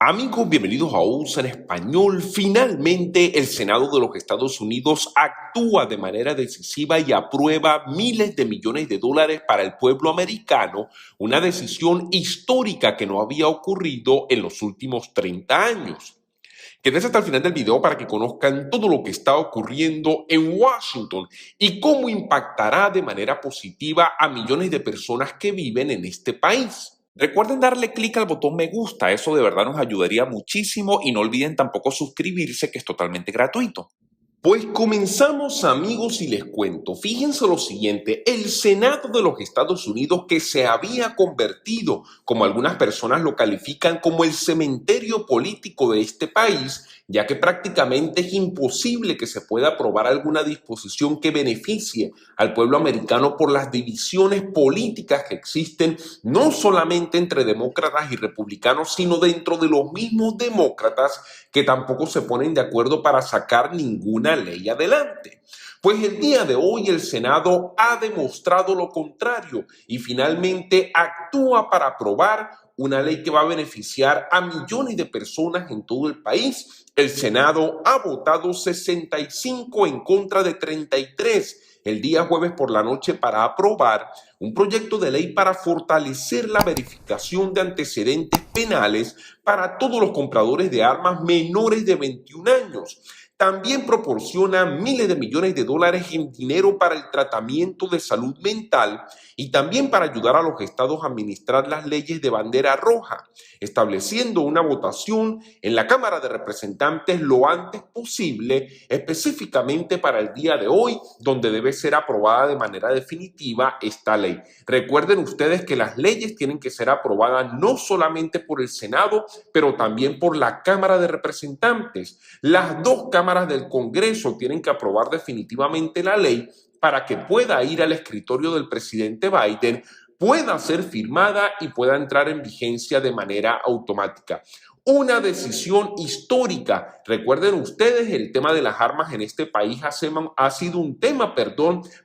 Amigos, bienvenidos a USA en Español. Finalmente, el Senado de los Estados Unidos actúa de manera decisiva y aprueba miles de millones de dólares para el pueblo americano, una decisión histórica que no había ocurrido en los últimos 30 años. Quédense hasta el final del video para que conozcan todo lo que está ocurriendo en Washington y cómo impactará de manera positiva a millones de personas que viven en este país. Recuerden darle clic al botón me gusta, eso de verdad nos ayudaría muchísimo y no olviden tampoco suscribirse, que es totalmente gratuito. Pues comenzamos, amigos, y les cuento. Fíjense lo siguiente: el Senado de los Estados Unidos, que se había convertido, como algunas personas lo califican, como el cementerio político de este país, ya que prácticamente es imposible que se pueda aprobar alguna disposición que beneficie al pueblo americano por las divisiones políticas que existen, no solamente entre demócratas y republicanos, sino dentro de los mismos demócratas, que tampoco se ponen de acuerdo para sacar ninguna ley adelante. Pues el día de hoy el Senado ha demostrado lo contrario y finalmente actúa para aprobar una ley que va a beneficiar a millones de personas en todo el país. El Senado ha votado 65 en contra de 33 el día jueves por la noche para aprobar un proyecto de ley para fortalecer la verificación de antecedentes penales para todos los compradores de armas menores de 21 años. También proporciona miles de millones de dólares en dinero para el tratamiento de salud mental y también para ayudar a los estados a administrar las leyes de bandera roja, estableciendo una votación en la Cámara de Representantes lo antes posible, específicamente para el día de hoy, donde debe ser aprobada de manera definitiva esta ley. Recuerden ustedes que las leyes tienen que ser aprobadas no solamente por el Senado, pero también por la Cámara de Representantes. Las dos cámaras del Congreso tienen que aprobar definitivamente la ley para que pueda ir al escritorio del presidente Biden, pueda ser firmada y pueda entrar en vigencia de manera automática. Una decisión histórica. Recuerden ustedes, el tema de las armas en este país ha sido un tema,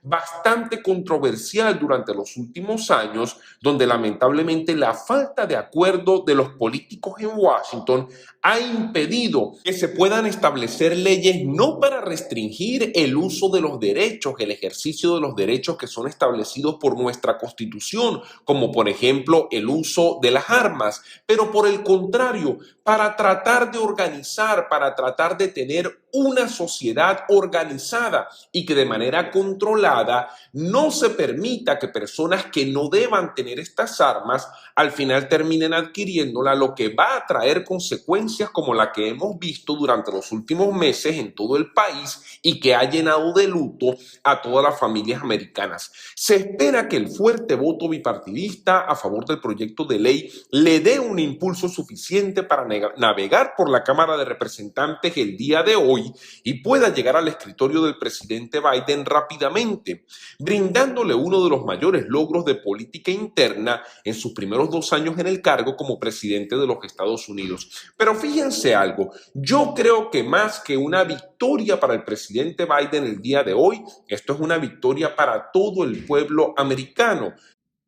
bastante controversial durante los últimos años, donde lamentablemente la falta de acuerdo de los políticos en Washington ha impedido que se puedan establecer leyes no para restringir el uso de los derechos, el ejercicio de los derechos que son establecidos por nuestra Constitución, como por ejemplo el uso de las armas, pero por el contrario, para tratar de organizar, para tratar de tener una sociedad organizada y que de manera controlada no se permita que personas que no deban tener estas armas al final terminen adquiriéndola, lo que va a traer consecuencias como la que hemos visto durante los últimos meses en todo el país y que ha llenado de luto a todas las familias americanas. Se espera que el fuerte voto bipartidista a favor del proyecto de ley le dé un impulso suficiente para navegar por la Cámara de Representantes el día de hoy y pueda llegar al escritorio del presidente Biden rápidamente, brindándole uno de los mayores logros de política interna en sus primeros 2 años en el cargo como presidente de los Estados Unidos. Pero fíjense algo, yo creo que más que una victoria para el presidente Biden el día de hoy, esto es una victoria para todo el pueblo americano.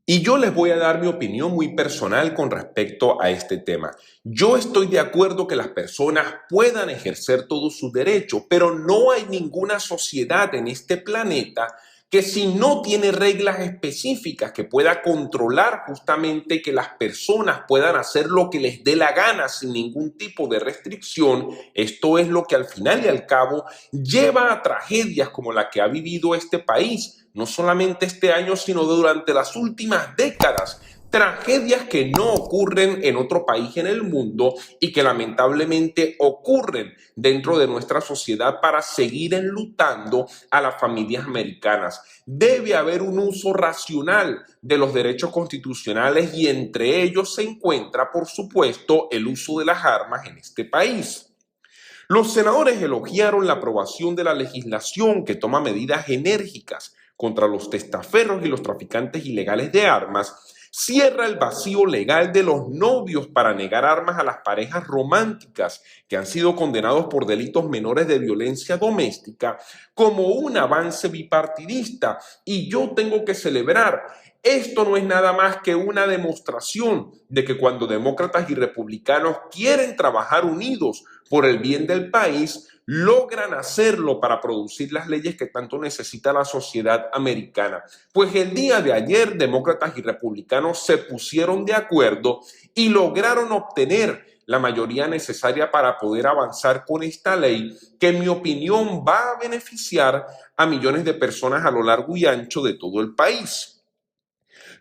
Y yo les voy a dar mi opinión muy personal con respecto a este tema. Yo estoy de acuerdo que las personas puedan ejercer todos sus derechos, pero no hay ninguna sociedad en este planeta que, si no tiene reglas específicas que pueda controlar justamente que las personas puedan hacer lo que les dé la gana sin ningún tipo de restricción, esto es lo que al final y al cabo lleva a tragedias como la que ha vivido este país. No solamente este año, sino durante las últimas décadas. Tragedias que no ocurren en otro país en el mundo y que lamentablemente ocurren dentro de nuestra sociedad para seguir enlutando a las familias americanas. Debe haber un uso racional de los derechos constitucionales y entre ellos se encuentra, por supuesto, el uso de las armas en este país. Los senadores elogiaron la aprobación de la legislación que toma medidas enérgicas contra los testaferros y los traficantes ilegales de armas, cierra el vacío legal de los novios para negar armas a las parejas románticas que han sido condenados por delitos menores de violencia doméstica como un avance bipartidista. Y yo tengo que celebrar Esto no es nada más que una demostración de que cuando demócratas y republicanos quieren trabajar unidos por el bien del país, logran hacerlo para producir las leyes que tanto necesita la sociedad americana. Pues el día de ayer, demócratas y republicanos se pusieron de acuerdo y lograron obtener la mayoría necesaria para poder avanzar con esta ley que en mi opinión va a beneficiar a millones de personas a lo largo y ancho de todo el país.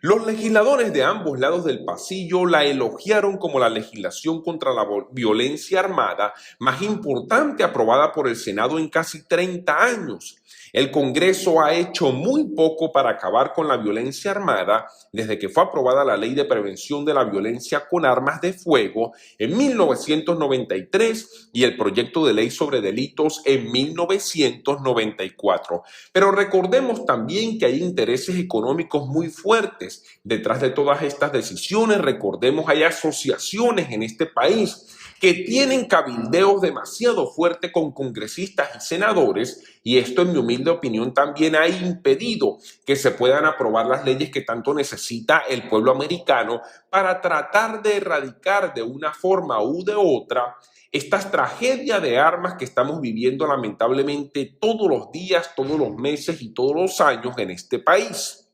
Los legisladores de ambos lados del pasillo la elogiaron como la legislación contra la violencia armada más importante aprobada por el Senado en casi 30 años. El Congreso ha hecho muy poco para acabar con la violencia armada desde que fue aprobada la Ley de Prevención de la Violencia con Armas de Fuego en 1993 y el proyecto de ley sobre delitos en 1994. Pero recordemos también que hay intereses económicos muy fuertes detrás de todas estas decisiones. Recordemos, hay asociaciones en este país que tienen cabildeos demasiado fuertes con congresistas y senadores, y esto en mi humilde opinión también ha impedido que se puedan aprobar las leyes que tanto necesita el pueblo americano para tratar de erradicar de una forma u de otra esta tragedia de armas que estamos viviendo lamentablemente todos los días, todos los meses y todos los años en este país.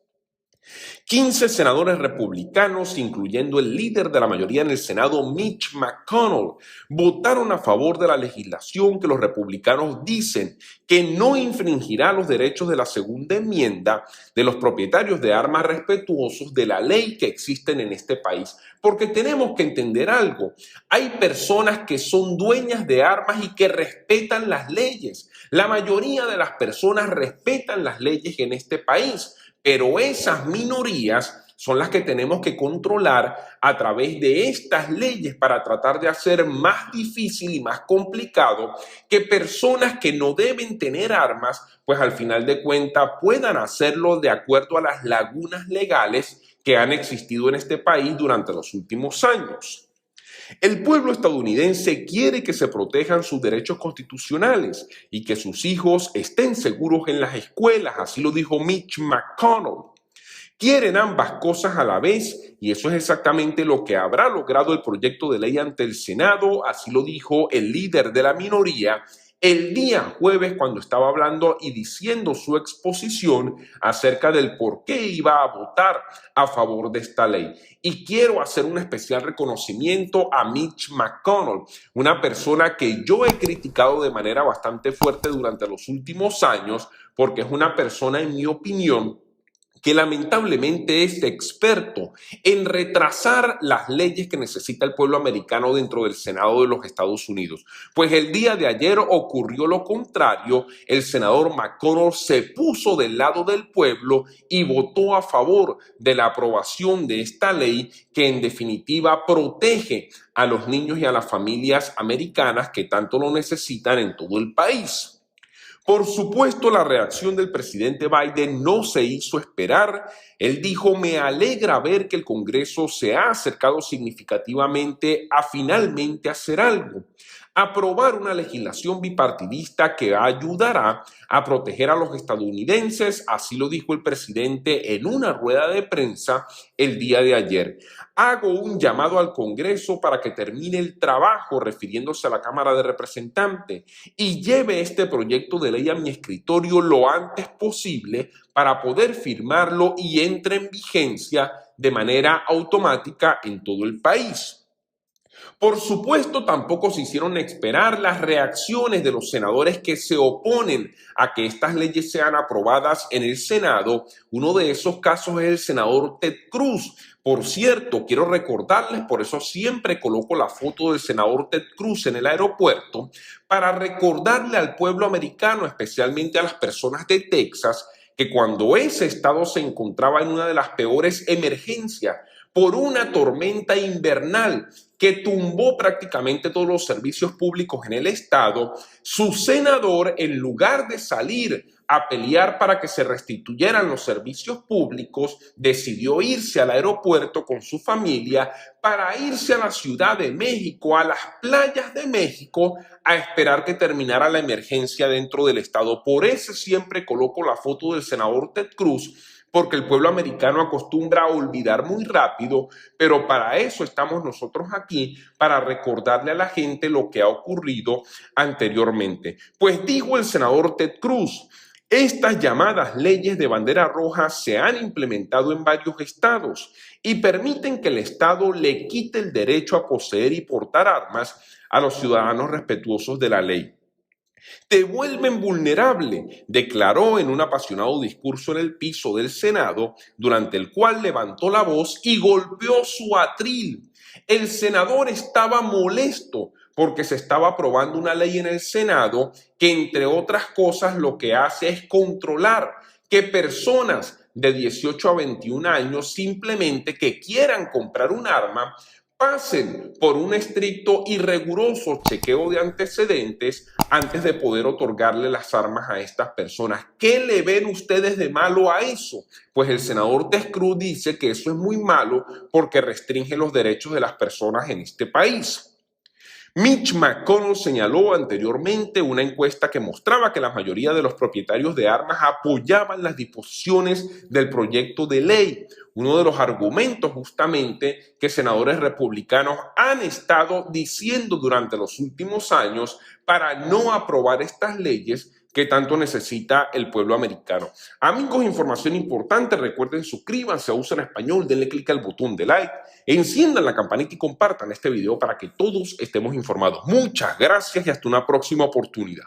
15 senadores republicanos, incluyendo el líder de la mayoría en el Senado, Mitch McConnell, votaron a favor de la legislación que los republicanos dicen que no infringirá los derechos de la segunda enmienda de los propietarios de armas respetuosos de la ley que existen en este país. Porque tenemos que entender algo, hay personas que son dueñas de armas y que respetan las leyes. La mayoría de las personas respetan las leyes en este país. Pero esas minorías son las que tenemos que controlar a través de estas leyes para tratar de hacer más difícil y más complicado que personas que no deben tener armas, pues al final de cuentas puedan hacerlo de acuerdo a las lagunas legales que han existido en este país durante los últimos años. El pueblo estadounidense quiere que se protejan sus derechos constitucionales y que sus hijos estén seguros en las escuelas, así lo dijo Mitch McConnell. Quieren ambas cosas a la vez y eso es exactamente lo que habrá logrado el proyecto de ley ante el Senado, así lo dijo el líder de la minoría el día jueves cuando estaba hablando y diciendo su exposición acerca del por qué iba a votar a favor de esta ley. Y quiero hacer un especial reconocimiento a Mitch McConnell, una persona que yo he criticado de manera bastante fuerte durante los últimos años porque es una persona, en mi opinión, que lamentablemente es experto en retrasar las leyes que necesita el pueblo americano dentro del Senado de los Estados Unidos. Pues el día de ayer ocurrió lo contrario, el senador McConnell se puso del lado del pueblo y votó a favor de la aprobación de esta ley que en definitiva protege a los niños y a las familias americanas que tanto lo necesitan en todo el país. Por supuesto, la reacción del presidente Biden no se hizo esperar. Él dijo, me alegra ver que el Congreso se ha acercado significativamente a finalmente hacer algo. Aprobar una legislación bipartidista que ayudará a proteger a los estadounidenses, así lo dijo el presidente en una rueda de prensa el día de ayer. Hago un llamado al Congreso para que termine el trabajo, refiriéndose a la Cámara de Representantes, y lleve este proyecto de ley a mi escritorio lo antes posible para poder firmarlo y entre en vigencia de manera automática en todo el país. Por supuesto, tampoco se hicieron esperar las reacciones de los senadores que se oponen a que estas leyes sean aprobadas en el Senado. Uno de esos casos es el senador Ted Cruz. Por cierto, quiero recordarles, por eso siempre coloco la foto del senador Ted Cruz en el aeropuerto, para recordarle al pueblo americano, especialmente a las personas de Texas, que cuando ese estado se encontraba en una de las peores emergencias por una tormenta invernal que tumbó prácticamente todos los servicios públicos en el estado, su senador, en lugar de salir a pelear para que se restituyeran los servicios públicos, decidió irse al aeropuerto con su familia para irse a la Ciudad de México, a las playas de México, a esperar que terminara la emergencia dentro del estado. Por eso siempre coloco la foto del senador Ted Cruz, porque el pueblo americano acostumbra a olvidar muy rápido, pero para eso estamos nosotros aquí, para recordarle a la gente lo que ha ocurrido anteriormente. Pues dijo el senador Ted Cruz, estas llamadas leyes de bandera roja se han implementado en varios estados y permiten que el estado le quite el derecho a poseer y portar armas a los ciudadanos respetuosos de la ley. Te vuelven vulnerable, declaró en un apasionado discurso en el piso del Senado, durante el cual levantó la voz y golpeó su atril. El senador estaba molesto porque se estaba aprobando una ley en el Senado que, entre otras cosas, lo que hace es controlar que personas de 18 a 21 años simplemente que quieran comprar un arma pasen por un estricto y riguroso chequeo de antecedentes antes de poder otorgarle las armas a estas personas. ¿Qué le ven ustedes de malo a eso? Pues el senador Ted Cruz dice que eso es muy malo porque restringe los derechos de las personas en este país. Mitch McConnell señaló anteriormente una encuesta que mostraba que la mayoría de los propietarios de armas apoyaban las disposiciones del proyecto de ley. Uno de los argumentos justamente que senadores republicanos han estado diciendo durante los últimos años para no aprobar estas leyes que tanto necesita el pueblo americano. Amigos, información importante, recuerden suscríbanse a Usa en Español, denle clic al botón de like, enciendan la campanita y compartan este video para que todos estemos informados. Muchas gracias y hasta una próxima oportunidad.